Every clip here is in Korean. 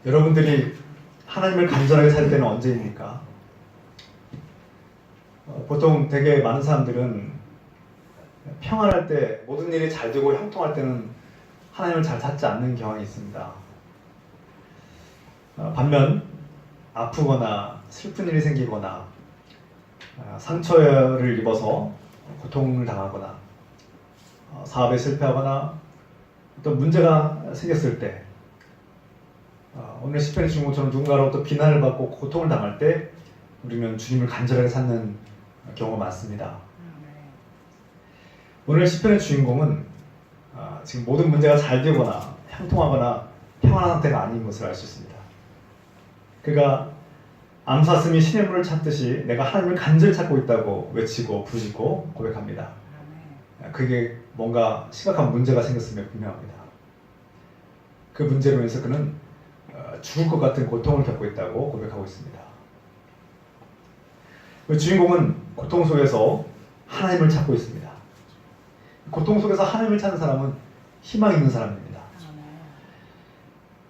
여러분들이 하나님을 간절하게 찾을 때는 언제입니까? 보통 되게 많은 사람들은 평안할 때, 모든 일이 잘 되고 형통할 때는 하나님을 잘 찾지 않는 경향이 있습니다. 반면 아프거나 슬픈 일이 생기거나 상처를 입어서 고통을 당하거나 사업에 실패하거나 어떤 문제가 생겼을 때, 오늘 시편의 주인공처럼 누군가로부터 비난을 받고 고통을 당할 때 우리는 주님을 간절하게 찾는 경우가 많습니다. 오늘 시편의 주인공은 지금 모든 문제가 잘 되거나 형통하거나 평안한 상태가 아닌 것을 알 수 있습니다. 그가 암사슴이 신의 물을 찾듯이 내가 하나님을 간절히 찾고 있다고 외치고 부르짖고 고백합니다. 그게 뭔가 심각한 문제가 생겼음에 분명합니다. 그 문제로 인해서 그는 죽을 것 같은 고통을 겪고 있다고 고백하고 있습니다. 그 주인공은 고통 속에서 하나님을 찾고 있습니다. 고통 속에서 하나님을 찾는 사람은 희망 있는 사람입니다.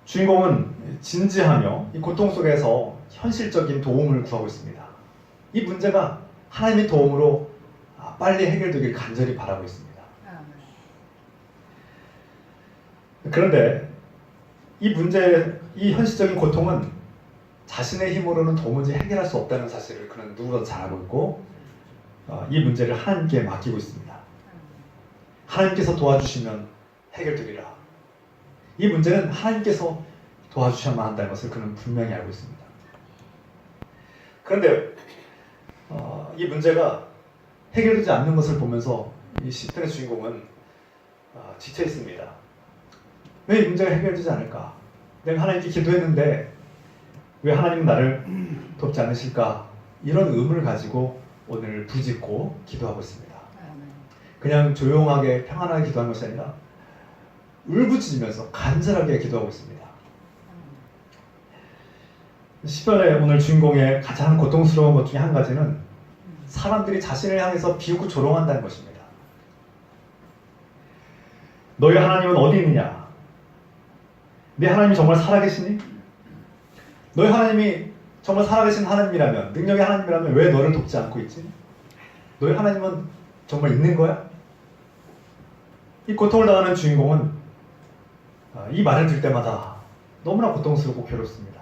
주인공은 진지하며 이 고통 속에서 현실적인 도움을 구하고 있습니다. 이 문제가 하나님의 도움으로 빨리 해결되길 간절히 바라고 있습니다. 그런데 이 문제, 이 현실적인 고통은 자신의 힘으로는 도무지 해결할 수 없다는 사실을 그는 누구보다 잘 알고 있고 이 문제를 하나님께 맡기고 있습니다. 하나님께서 도와주시면 해결되리라. 이 문제는 하나님께서 도와주셔야만 한다는 것을 그는 분명히 알고 있습니다. 그런데 이 문제가 해결되지 않는 것을 보면서 이 시편의 주인공은 지쳐 있습니다. 왜 이 문제가 해결되지 않을까? 내가 하나님께 기도했는데 왜 하나님은 나를 돕지 않으실까? 이런 의문을 가지고 오늘 부짓고 기도하고 있습니다. 그냥 조용하게 평안하게 기도하는 것이 아니라 울부짖으면서 간절하게 기도하고 있습니다. 시편의 오늘 주인공의 가장 고통스러운 것 중에 한 가지는 사람들이 자신을 향해서 비웃고 조롱한다는 것입니다. 너희 하나님은 어디 있느냐? 네 하나님이 정말 살아계시니? 너희 하나님이 정말 살아계신 하나님이라면, 능력의 하나님이라면 왜 너를 돕지 않고 있지? 너희 하나님은 정말 있는 거야? 이 고통을 당하는 주인공은 이 말을 들을 때마다 너무나 고통스럽고 괴롭습니다.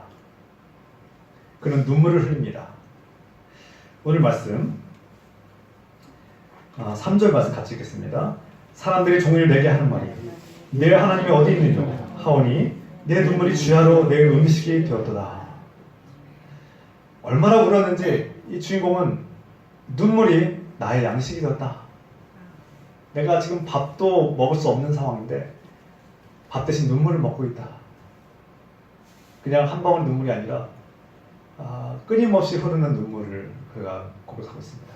그는 눈물을 흘립니다. 오늘 말씀 3절 말씀 같이 읽겠습니다. 사람들이 종일 내게 하는 말이 내 하나님이 어디 있느냐 하오니 내 눈물이 주야로 내 음식이 되었도다. 얼마나 울었는지 이 주인공은 눈물이 나의 양식이 되었다. 내가 지금 밥도 먹을 수 없는 상황인데 밥 대신 눈물을 먹고 있다. 그냥 한 방울 눈물이 아니라 끊임없이 흐르는 눈물을 그가 고백하고 있습니다.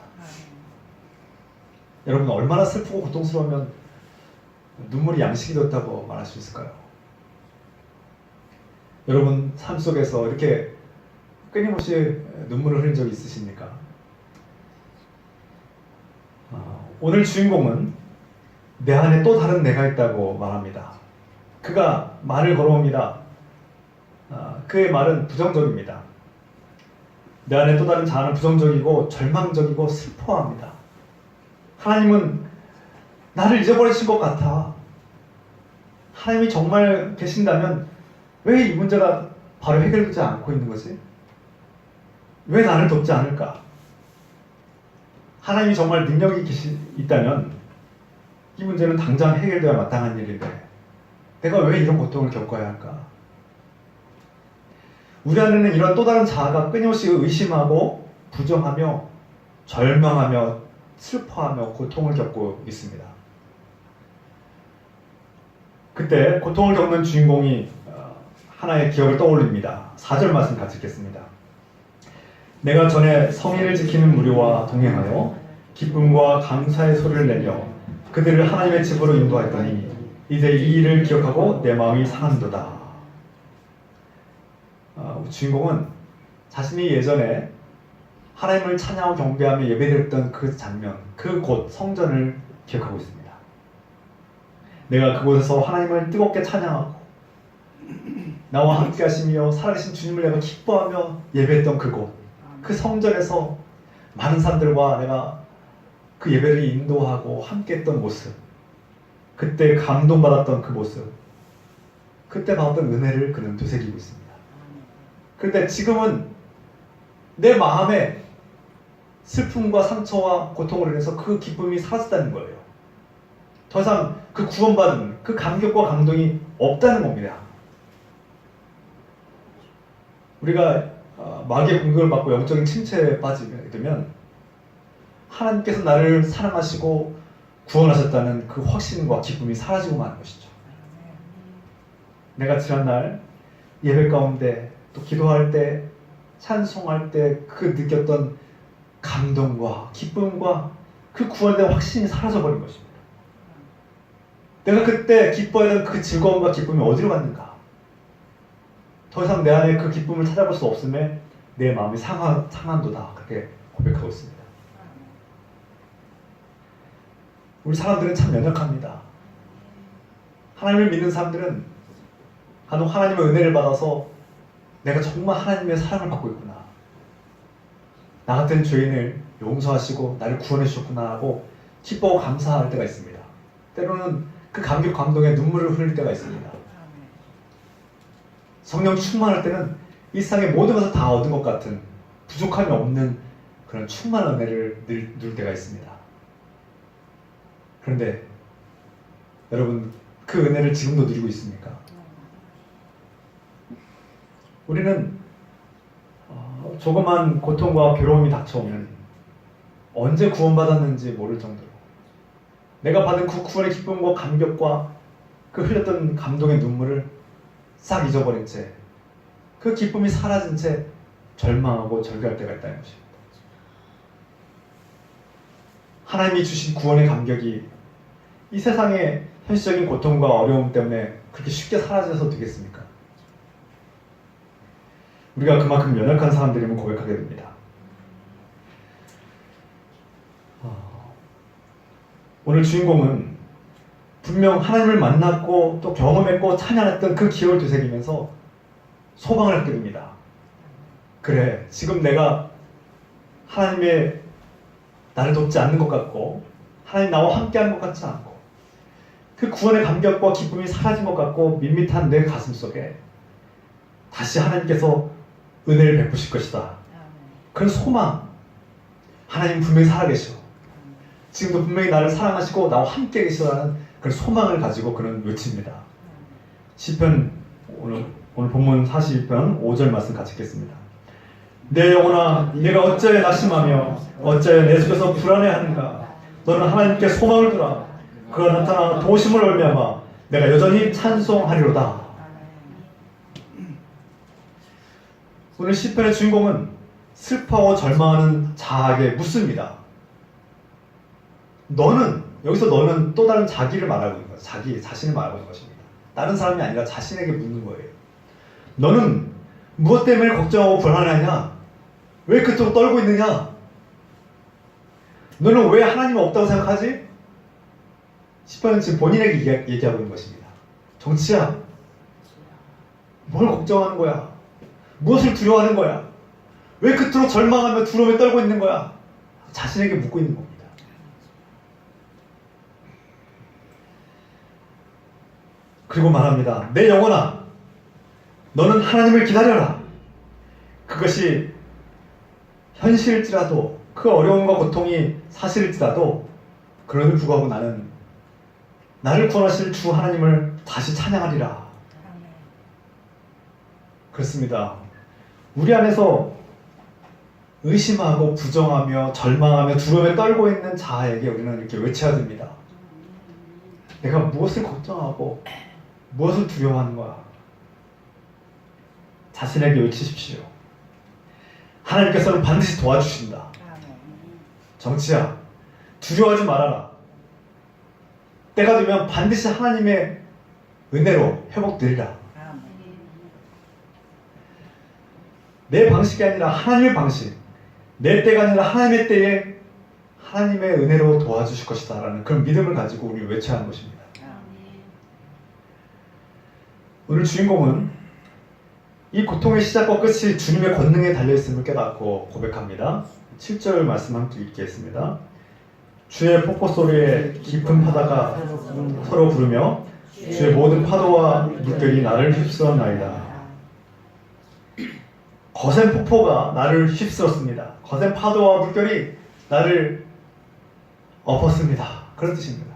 여러분 얼마나 슬프고 고통스러우면 눈물이 양식이 되었다고 말할 수 있을까요? 여러분 삶 속에서 이렇게 끊임없이 눈물을 흘린 적이 있으십니까? 오늘 주인공은 내 안에 또 다른 내가 있다고 말합니다. 그가 말을 걸어옵니다. 그의 말은 부정적입니다. 내 안에 또 다른 자아는 부정적이고 절망적이고 슬퍼합니다. 하나님은 나를 잊어버리신 것 같아. 하나님이 정말 계신다면 왜 이 문제가 바로 해결되지 않고 있는 거지? 왜 나를 돕지 않을까? 하나님이 정말 능력이 있다면 이 문제는 당장 해결되어야 마땅한 일인데 내가 왜 이런 고통을 겪어야 할까? 우리 안에는 이런 또 다른 자아가 끊임없이 의심하고 부정하며 절망하며 슬퍼하며 고통을 겪고 있습니다. 그때 고통을 겪는 주인공이 하나의 기억을 떠올립니다. 4절 말씀 같이 읽겠습니다. 내가 전에 성의를 지키는 무리와 동행하여 기쁨과 감사의 소리를 내며 그들을 하나님의 집으로 인도했더니 이제 이 일을 기억하고 내 마음이 상한도다. 주인공은 자신이 예전에 하나님을 찬양하고 경배하며 예배드렸던 그 장면, 그 곳 성전을 기억하고 있습니다. 내가 그곳에서 하나님을 뜨겁게 찬양하고 나와 함께 하시며 살아계신 주님을 내가 기뻐하며 예배했던 그곳, 그 성전에서 많은 사람들과 내가 그 예배를 인도하고 함께 했던 모습, 그때 감동받았던 그 모습, 그때 받았던 은혜를 그는 되새기고 있습니다. 그런데 지금은 내 마음에 슬픔과 상처와 고통으로 인해서 그 기쁨이 사라졌다는 거예요. 더 이상 그 구원받은 그 감격과 감동이 없다는 겁니다. 우리가 마귀의 공격을 받고 영적인 침체에 빠지게 되면 하나님께서 나를 사랑하시고 구원하셨다는 그 확신과 기쁨이 사라지고 마는 것이죠. 내가 지난날 예배 가운데 또 기도할 때 찬송할 때 그 느꼈던 감동과 기쁨과 그 구원된 확신이 사라져버린 것입니다. 내가 그때 기뻐했던 그 즐거움과 기쁨이 어디로 갔는가? 더 이상 내 안에 그 기쁨을 찾아볼 수 없음에 내 마음이 상한도다. 그렇게 고백하고 있습니다. 우리 사람들은 참 연약합니다. 하나님을 믿는 사람들은 간혹 하나님의 은혜를 받아서 내가 정말 하나님의 사랑을 받고 있구나. 나 같은 죄인을 용서하시고 나를 구원해 주셨구나 하고 기뻐하고 감사할 때가 있습니다. 때로는 그 감격 감동에 눈물을 흘릴 때가 있습니다. 성령 충만할 때는 이 세상의 모든 것을 다 얻은 것 같은 부족함이 없는 그런 충만한 은혜를 누릴 때가 있습니다. 그런데 여러분 그 은혜를 지금도 누리고 있습니까? 우리는 조그만 고통과 괴로움이 닥쳐오면 언제 구원받았는지 모를 정도로 내가 받은 그 구원의 기쁨과 감격과 그 흘렸던 감동의 눈물을 싹 잊어버린 채 그 기쁨이 사라진 채 절망하고 절규할 때가 있다는 것입니다. 하나님이 주신 구원의 감격이 이 세상의 현실적인 고통과 어려움 때문에 그렇게 쉽게 사라져서 되겠습니까? 우리가 그만큼 연약한 사람들임을 고백하게 됩니다. 오늘 주인공은 분명 하나님을 만났고 또 경험했고 찬양했던 그 기억을 되새기면서 소망을 갖게 됩니다. 그래, 지금 내가 하나님의 나를 돕지 않는 것 같고 하나님 나와 함께하는 것 같지 않고 그 구원의 감격과 기쁨이 사라진 것 같고 밋밋한 내 가슴 속에 다시 하나님께서 은혜를 베푸실 것이다. 그런 소망, 하나님 분명히 살아계셔. 지금도 분명히 나를 사랑하시고 나와 함께 계시다는 그런 소망을 가지고 그는 외칩니다. 시편 오늘 본문 42편 5절 말씀 같이 읽겠습니다. 내 영혼아 내가 어찌하여 낙심하며 어찌하여 내 속에서 불안해하는가. 너는 하나님께 소망을 두라. 그가 나타나 도심을 얼미하마 내가 여전히 찬송하리로다. 오늘 시편의 주인공은 슬퍼하고 절망하는 자에게 묻습니다. 여기서 너는 또 다른 자기를 말하고 있는 거예요. 자기 자신을 말하고 있는 것입니다. 다른 사람이 아니라 자신에게 묻는 거예요. 너는 무엇 때문에 걱정하고 불안하냐? 왜 그토록 떨고 있느냐? 너는 왜 하나님이 없다고 생각하지? 시편은 지금 본인에게 얘기하고 있는 것입니다. 정치야, 뭘 걱정하는 거야? 무엇을 두려워하는 거야? 왜 그토록 절망하며 두려움에 떨고 있는 거야? 자신에게 묻고 있는 겁니다. 그리고 말합니다. 내 영혼아, 너는 하나님을 기다려라. 그것이 현실일지라도 그 어려움과 고통이 사실일지라도 그럼에도 불구하고 나는 나를 구원하실 주 하나님을 다시 찬양하리라. 그렇습니다. 우리 안에서 의심하고 부정하며 절망하며 두려움에 떨고 있는 자에게 우리는 이렇게 외쳐야 됩니다. 내가 무엇을 걱정하고 무엇을 두려워하는 거야? 자신에게 외치십시오. 하나님께서는 반드시 도와주신다. 정치야, 두려워하지 말아라. 때가 되면 반드시 하나님의 은혜로 회복되리라. 내 방식이 아니라 하나님의 방식, 내 때가 아니라 하나님의 때에 하나님의 은혜로 도와주실 것이다 라는 그런 믿음을 가지고 우리 외쳐야 하는 것입니다. 오늘 주인공은 이 고통의 시작과 끝이 주님의 권능에 달려있음을 깨닫고 고백합니다. 7절 말씀 함께 읽겠습니다. 주의 폭포 소리에 깊은 바다가 서로 부르며 주의 모든 파도와 물결이 나를 휩쓸었나이다. 거센 폭포가 나를 휩쓸었습니다. 거센 파도와 물결이 나를 엎었습니다. 그런 뜻입니다.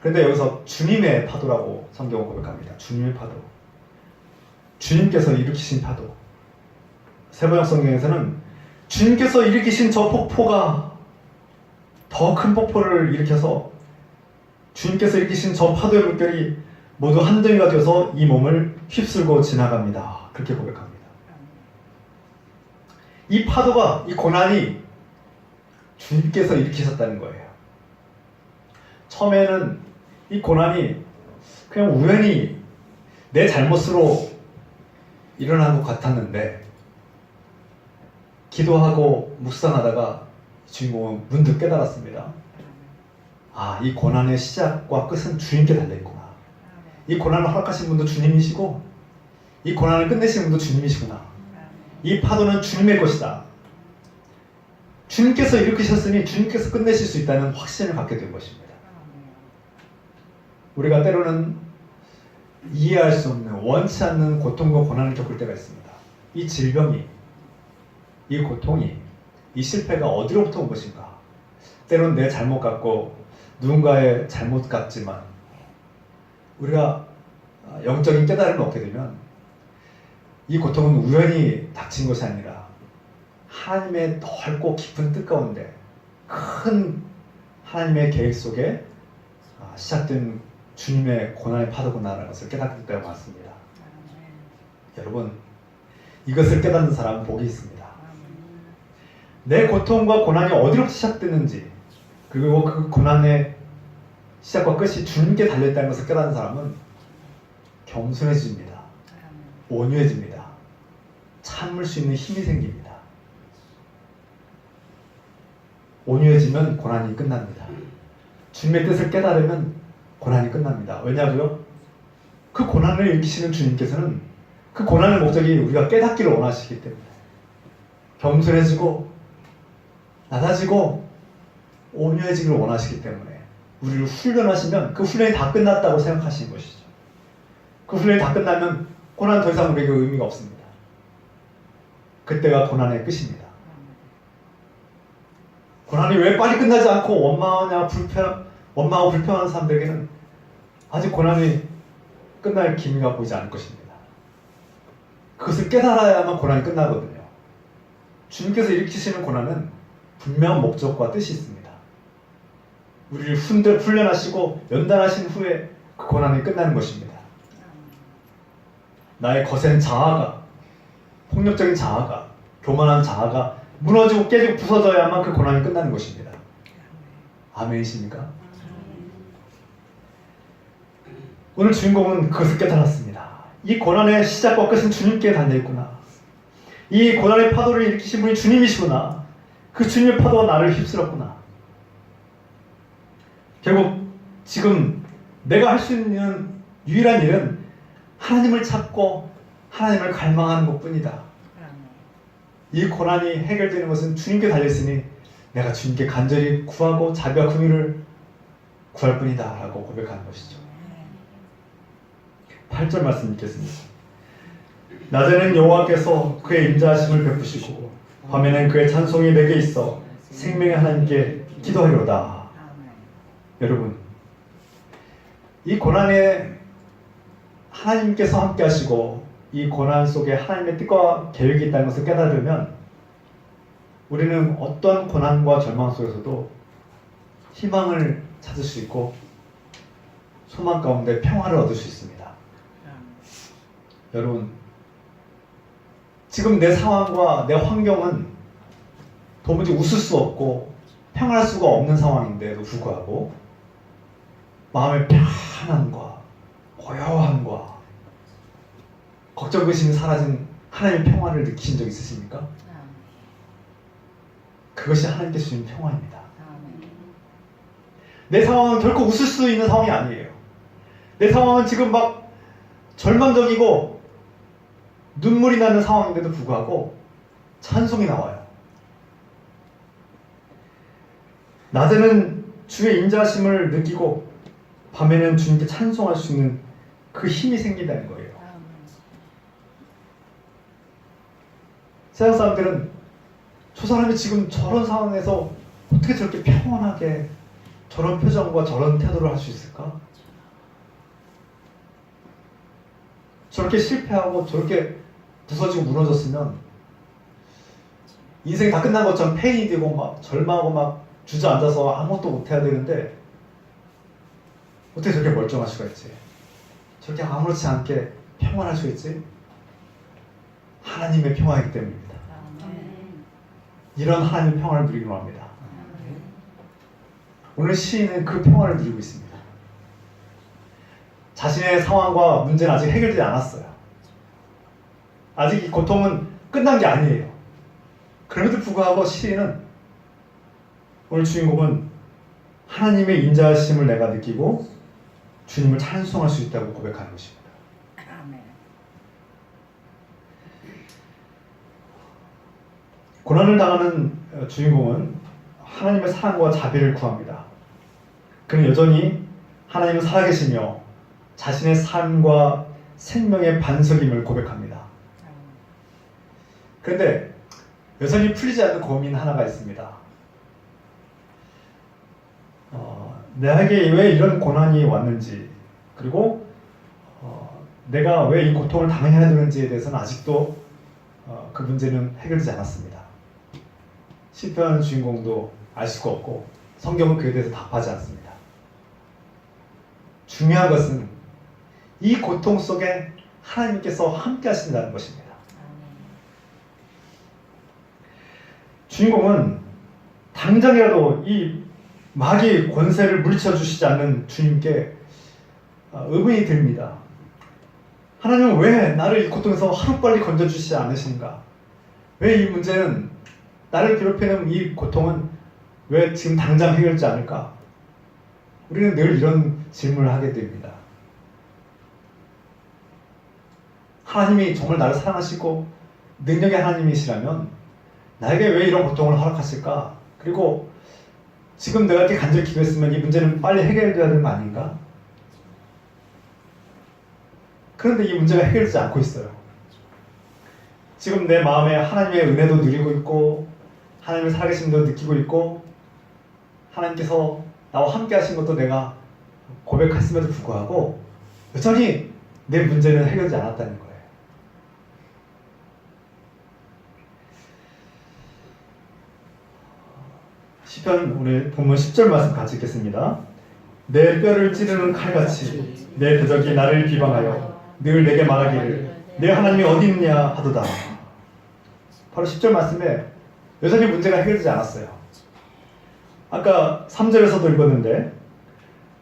그런데 여기서 주님의 파도라고 성경은 고백합니다. 주님의 파도. 주님께서 일으키신 파도. 세번역 성경에서는 주님께서 일으키신 저 폭포가 더 큰 폭포를 일으켜서 주님께서 일으키신 저 파도의 물결이 모두 한 덩이가 되어서 이 몸을 휩쓸고 지나갑니다. 그렇게 고백합니다. 이 파도가, 이 고난이 주님께서 일으키셨다는 거예요. 처음에는 이 고난이 그냥 우연히 내 잘못으로 일어난 것 같았는데 기도하고 묵상하다가 주인공은 문득 깨달았습니다. 아, 이 고난의 시작과 끝은 주님께 달려있구나. 이 고난을 허락하신 분도 주님이시고 이 고난을 끝내시는 분도 주님이시구나. 이 파도는 주님의 것이다. 주님께서 일으키셨으니 주님께서 끝내실 수 있다는 확신을 갖게 된 것입니다. 우리가 때로는 이해할 수 없는, 원치 않는 고통과 고난을 겪을 때가 있습니다. 이 질병이, 이 고통이, 이 실패가 어디로부터 온 것인가? 때로는 내 잘못 같고 누군가의 잘못 같지만 우리가 영적인 깨달음을 얻게 되면 이 고통은 우연히 닥친 것이 아니라 하나님의 넓고 깊은 뜻 가운데 큰 하나님의 계획 속에 시작된 주님의 고난의 파도구나라는 것을 깨닫을 때가 많습니다. 여러분, 이것을 깨닫는 사람은 복이 있습니다. 내 고통과 고난이 어디로부터 시작됐는지, 그리고 그 고난의 시작과 끝이 주님께 달려있다는 것을 깨닫는 사람은 겸손해집니다. 온유해집니다. 참을 수 있는 힘이 생깁니다. 온유해지면 고난이 끝납니다. 주님의 뜻을 깨달으면 고난이 끝납니다. 왜냐고요? 그 고난을 일으키시는 주님께서는 그 고난의 목적이 우리가 깨닫기를 원하시기 때문에 겸손해지고 낮아지고 온유해지기를 원하시기 때문에 우리를 훈련하시면 그 훈련이 다 끝났다고 생각하시는 것이죠. 그 훈련이 다 끝나면 고난 더 이상 우리에게 의미가 없습니다. 그때가 고난의 끝입니다. 고난이 왜 빨리 끝나지 않고 원망하고 불평하는 사람들에게는 아직 고난이 끝날 기미가 보이지 않을 것입니다. 그것을 깨달아야만 고난이 끝나거든요. 주님께서 일으키시는 고난은 분명한 목적과 뜻이 있습니다. 우리를 훈련하시고 연단하신 후에 그 고난이 끝나는 것입니다. 나의 거센 자아가, 폭력적인 자아가, 교만한 자아가 무너지고 깨지고 부서져야만 그 고난이 끝나는 것입니다. 아멘이십니까? 오늘 주인공은 그것을 깨달았습니다. 이 고난의 시작과 끝은 주님께 달려있구나. 이 고난의 파도를 일으키신 분이 주님이시구나. 그 주님의 파도가 나를 휩쓸었구나. 결국 지금 내가 할 수 있는 유일한 일은 하나님을 찾고 하나님을 갈망하는 것뿐이다. 이 고난이 해결되는 것은 주님께 달려있으니 내가 주님께 간절히 구하고 자비와 긍휼을 구할 뿐이다 라고 고백하는 것이죠. 8절 말씀 읽겠습니다. 낮에는 여호와께서 그의 인자하심을 베푸시고 밤에는 그의 찬송이 내게 있어 생명의 하나님께 기도하리로다. 여러분, 이 고난에 하나님께서 함께 하시고 이 고난 속에 하나님의 뜻과 계획이 있다는 것을 깨달으면 우리는 어떤 고난과 절망 속에서도 희망을 찾을 수 있고 소망 가운데 평화를 얻을 수 있습니다. 여러분, 지금 내 상황과 내 환경은 도무지 웃을 수 없고 평안할 수가 없는 상황인데도 불구하고 마음의 편안함과 고요함과 걱정 근심이 사라진 하나님의 평화를 느끼신 적 있으십니까? 그것이 하나님께서 주신 평화입니다. 내 상황은 결코 웃을 수 있는 상황이 아니에요. 내 상황은 지금 막 절망적이고 눈물이 나는 상황인데도 불구하고 찬송이 나와요. 낮에는 주의 인자하심을 느끼고 밤에는 주님께 찬송할 수 있는 그 힘이 생긴다는 거예요. 세상 사람들은 저 사람이 지금 저런 상황에서 어떻게 저렇게 평온하게 저런 표정과 저런 태도를 할 수 있을까? 저렇게 실패하고 저렇게 부서지고 무너졌으면 인생이 다 끝난 것처럼 패인이 되고 막 절망하고 막 주저앉아서 아무것도 못해야 되는데 어떻게 저렇게 멀쩡할 수가 있지? 저렇게 아무렇지 않게 평안할 수 있지? 하나님의 평화이기 때문입니다. 이런 하나님의 평화를 누리기로 합니다. 오늘 시인은 그 평화를 누리고 있습니다. 자신의 상황과 문제는 아직 해결되지 않았어요. 아직 이 고통은 끝난 게 아니에요. 그럼에도 불구하고 시인은 오늘 주인공은 하나님의 인자하심을 내가 느끼고 주님을 찬송할 수 있다고 고백하는 것입니다. 고난을 당하는 주인공은 하나님의 사랑과 자비를 구합니다. 그는 여전히 하나님은 살아계시며 자신의 삶과 생명의 반석임을 고백합니다. 그런데 여전히 풀리지 않는 고민 하나가 있습니다. 내게 왜 이런 고난이 왔는지, 그리고 내가 왜 이 고통을 당해야 되는지에 대해서는 아직도 그 문제는 해결되지 않았습니다. 시편 주인공도 알 수가 없고 성경은 그에 대해서 답하지 않습니다. 중요한 것은 이 고통 속에 하나님께서 함께 하신다는 것입니다. 주인공은 당장이라도 이 마귀의 권세를 물리쳐 주시지 않는 주님께 의문이 듭니다. 하나님은 왜 나를 이 고통에서 하루빨리 건져주시지 않으신가? 왜 이 문제는, 나를 괴롭히는 이 고통은 왜 지금 당장 해결되지 않을까? 우리는 늘 이런 질문을 하게 됩니다. 하나님이 정말 나를 사랑하시고 능력의 하나님이시라면 나에게 왜 이런 고통을 허락하실까? 그리고 지금 내가 이렇게 간절히 기도했으면 이 문제는 빨리 해결돼야 되는 거 아닌가? 그런데 이 문제가 해결되지 않고 있어요. 지금 내 마음에 하나님의 은혜도 누리고 있고 하나님의 살아계심도 느끼고 있고 하나님께서 나와 함께 하신 것도 내가 고백했음에도 불구하고 여전히 내 문제는 해결되지 않았다는 거예요. 시편 오늘 본문 10절 말씀 같이 읽겠습니다. 내 뼈를 찌르는 칼같이 내 대적이 나를 비방하여 늘 내게 말하기를 내 하나님이 어디 있느냐 하도다. 바로 10절 말씀에 여전히 문제가 해결되지 않았어요. 아까 3절에서도 읽었는데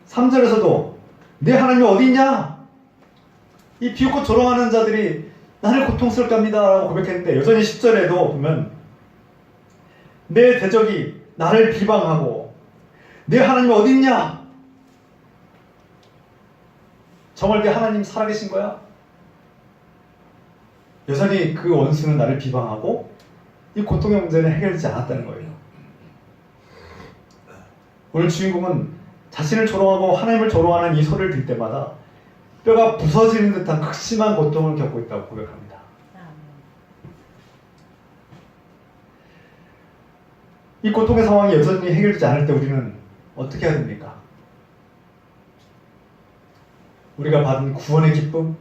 3절에서도 내 하나님이 어디 있냐? 이 비웃고 조롱하는 자들이 나를 고통스럽게 합니다 라고 고백했는데 여전히 10절에도 보면 내 대적이 나를 비방하고 내 하나님이 어디 있냐? 정말 내 하나님 살아계신 거야? 여전히 그 원수는 나를 비방하고 이 고통의 문제는 해결되지 않았다는 거예요. 오늘 주인공은 자신을 조롱하고 하나님을 조롱하는 이 소리를 들 때마다 뼈가 부서지는 듯한 극심한 고통을 겪고 있다고 고백합니다. 이 고통의 상황이 여전히 해결되지 않을 때 우리는 어떻게 해야 됩니까? 우리가 받은 구원의 기쁨,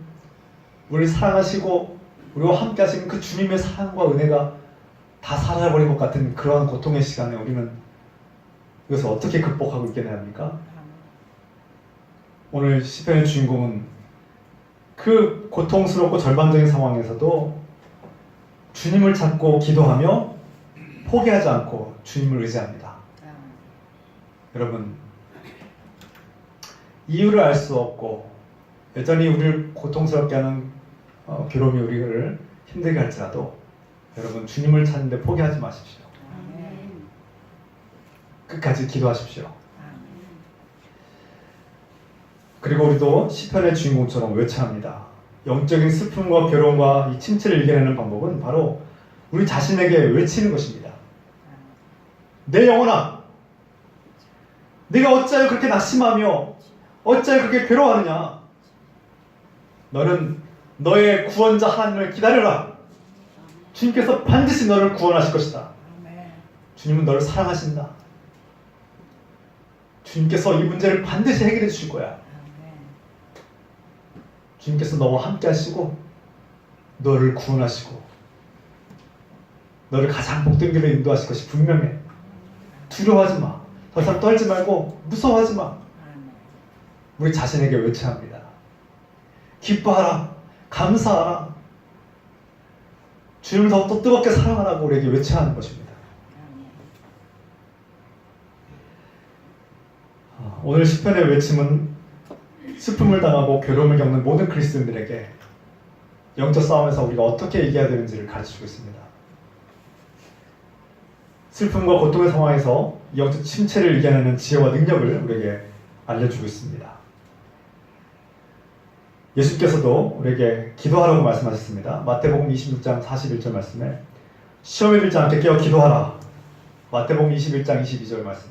우리를 사랑하시고 우리와 함께 하시는 그 주님의 사랑과 은혜가 다 사라져버린 것 같은 그러한 고통의 시간에 우리는 이것을 어떻게 극복하고 있겠냐 합니까? 오늘 시편의 주인공은 그 고통스럽고 절망적인 상황에서도 주님을 찾고 기도하며 포기하지 않고 주님을 의지합니다. 여러분, 이유를 알 수 없고 여전히 우리를 고통스럽게 하는 괴로움이 우리를 힘들게 할지라도 여러분 주님을 찾는데 포기하지 마십시오. 끝까지 기도하십시오. 그리고 우리도 시편의 주인공처럼 외쳐합니다. 영적인 슬픔과 괴로움과 이 침체를 이겨내는 방법은 바로 우리 자신에게 외치는 것입니다. 내 영혼아, 네가 어찌하여 그렇게 낙심하며 어찌하여 그렇게 괴로워하느냐? 너는 너의 구원자 하나님을 기다려라. 주님께서 반드시 너를 구원하실 것이다. 주님은 너를 사랑하신다. 주님께서 이 문제를 반드시 해결해 주실 거야. 주님께서 너와 함께 하시고 너를 구원하시고 너를 가장 복된 길로 인도하실 것이 분명해. 두려워하지 마. 더 이상 떨지 말고 무서워하지 마. 우리 자신에게 외쳐야 합니다. 기뻐하라. 감사하라. 주님을 더욱더 뜨겁게 사랑하라고 우리에게 외쳐야 하는 것입니다. 오늘 시편의 외침은 슬픔을 당하고 괴로움을 겪는 모든 그리스도인들에게 영적 싸움에서 우리가 어떻게 이겨야 되는지를 가르쳐주고 있습니다. 슬픔과 고통의 상황에서 영적 침체를 이겨내는 지혜와 능력을 우리에게 알려주고 있습니다. 예수께서도 우리에게 기도하라고 말씀하셨습니다. 마태복음 26장 41절 말씀에 시험에 들지 않게 깨어 기도하라. 마태복음 21장 22절 말씀.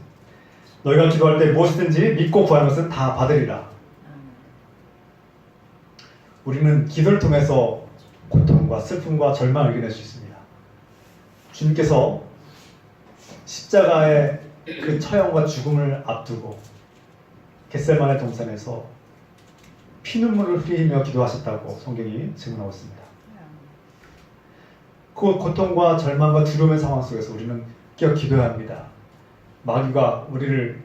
너희가 기도할 때 무엇이든지 믿고 구하는 것은 다 받으리라. 우리는 기도를 통해서 고통과 슬픔과 절망을 이겨낼 수 있습니다. 주님께서 십자가의 그 처형과 죽음을 앞두고 겟세마네 동산에서 피눈물을 흘리며 기도하셨다고 성경이 증언하고 있습니다. 그 고통과 절망과 두려움의 상황 속에서 우리는 깨어 기도해야 합니다. 마귀가 우리를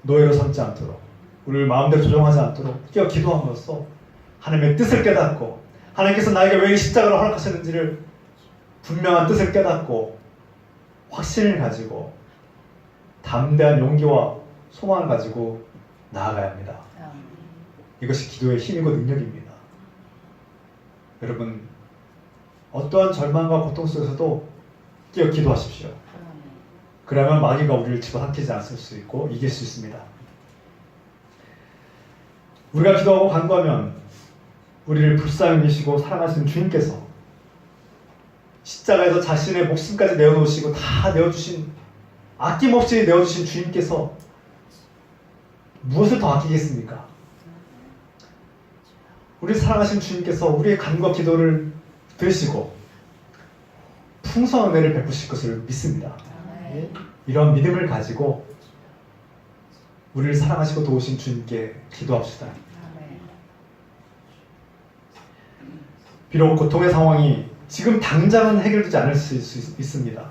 노예로 삼지 않도록, 우리를 마음대로 조종하지 않도록 깨어 기도함으로써 하나님의 뜻을 깨닫고 하나님께서 나에게 왜 이 십자가를 허락하셨는지를 분명한 뜻을 깨닫고 확신을 가지고 담대한 용기와 소망을 가지고 나아가야 합니다. 이것이 기도의 힘이고 능력입니다. 여러분, 어떠한 절망과 고통 속에서도 깨어 기도하십시오. 그러면 마귀가 우리를 집어삼키지 않을 수 있고 이길 수 있습니다. 우리가 기도하고 간구하면 우리를 불쌍히 여기시고 사랑하시는 주님께서 십자가에서 자신의 목숨까지 내어놓으시고 다 내어주신, 아낌없이 내어주신 주님께서 무엇을 더 아끼겠습니까? 우리 사랑하신 주님께서 우리의 간과 기도를 들으시고 풍성한 은혜를 베푸실 것을 믿습니다. 이런 믿음을 가지고 우리를 사랑하시고 도우신 주님께 기도합시다. 비록 고통의 상황이 지금 당장은 해결되지 않을 수 있습니다.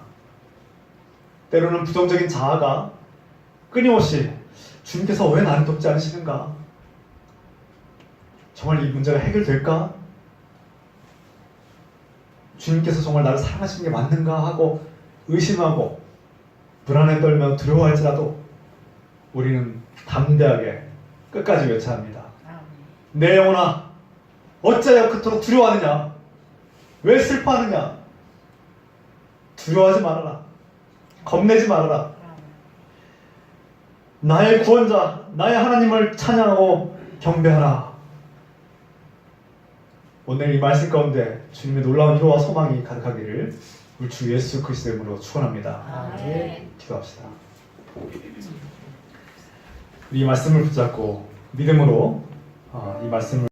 때로는 부정적인 자아가 끊임없이 주님께서 왜 나를 돕지 않으시는가? 정말 이 문제가 해결될까? 주님께서 정말 나를 사랑하시는 게 맞는가? 하고 의심하고 불안에 떨며 두려워할지라도 우리는 담대하게 끝까지 외쳐야 합니다. 내 영혼아, 어찌하여 그토록 두려워하느냐? 왜 슬퍼하느냐? 두려워하지 말아라. 겁내지 말아라. 나의 구원자, 나의 하나님을 찬양하고 경배하라. 오늘 이 말씀 가운데 주님의 놀라운 위로와 소망이 가득하기를 우리 주 예수 그리스도의 이름으로 축원합니다. 기도합시다. 이 말씀을 붙잡고 믿음으로 이 말씀을